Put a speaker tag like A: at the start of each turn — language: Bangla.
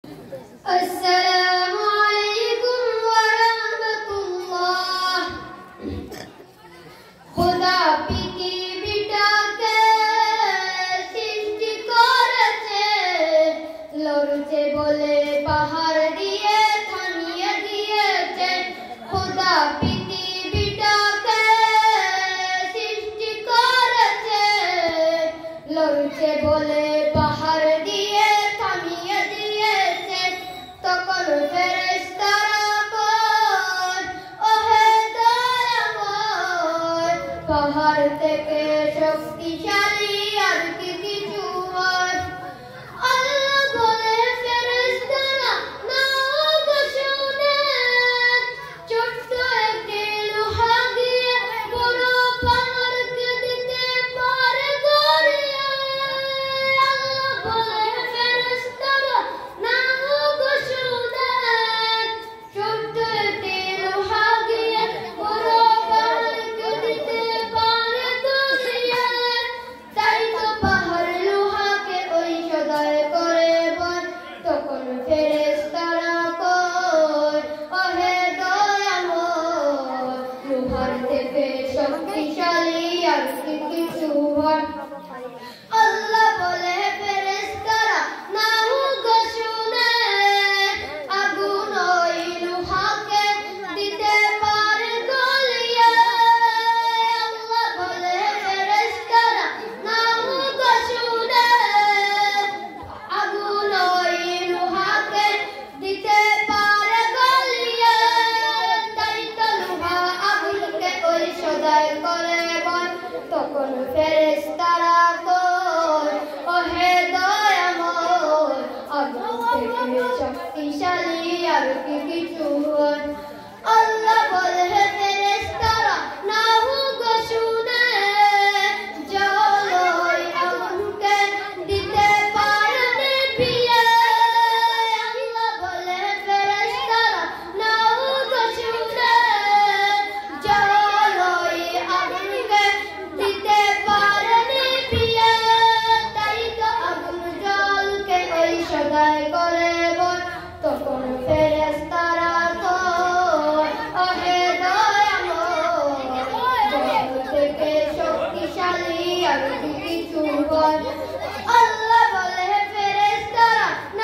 A: আসসালামু আলাইকুম ওয়া রাহমাতুল্লাহ। খোদা পৃথিবীটাকে সৃষ্টি করেছে, লড়ছে বলে পাহাড় দিয়ে থামিয়ে দিয়েছে। খোদা পৃথিবীটাকে সৃষ্টি করেছে, লড়ছে বলে পাহাড় দিয়ে থামিয়ে দিয়েছে। তখন ফেরেশতারা কয়, ওহে দয়াময়, পাহাড় থেকে শক্তিশালী আর কি কিছু হয়? আল্লাহ বলে, ফেরেশতারা নাও গো শুনে, ছোট্ট একটি লোহা দিয়ে বড় পাহাড়কে দিতে পারে গড়িয়ে। আল্লাহ বলে, ফেরেশতারা নাও গো শুনে, ছোট্ট একটি লোহা দিয়ে বড় পাহাড়কে দিতে পারে গড়িয়ে। তাই তো পাহাড় লোহাকে ওই সদয় করে বল। তখন ফেরেশতারা কয়, ওহে দয়াময়, লোহার থেকে শক্তিশালী আর কি কিছু হয়? আল্লাহ বলে, ফেরেশতারা নাও গো শুনে, আগুন ওই লোহাকে দিতে পারে গলিয়ে। আল্লাহ বলে, ফেরেশতারা নাও গো শুনে, আগুন ওই লোহাকে দিতে পারে গলিয়ে। তাই তো লোহা আগুনকে ওই সদয় করে বল। তখন ফেরেশতারা কয়, ওহে দয়াময়, আগুন থেকে শক্তিশালী আর কি কিছু হয়?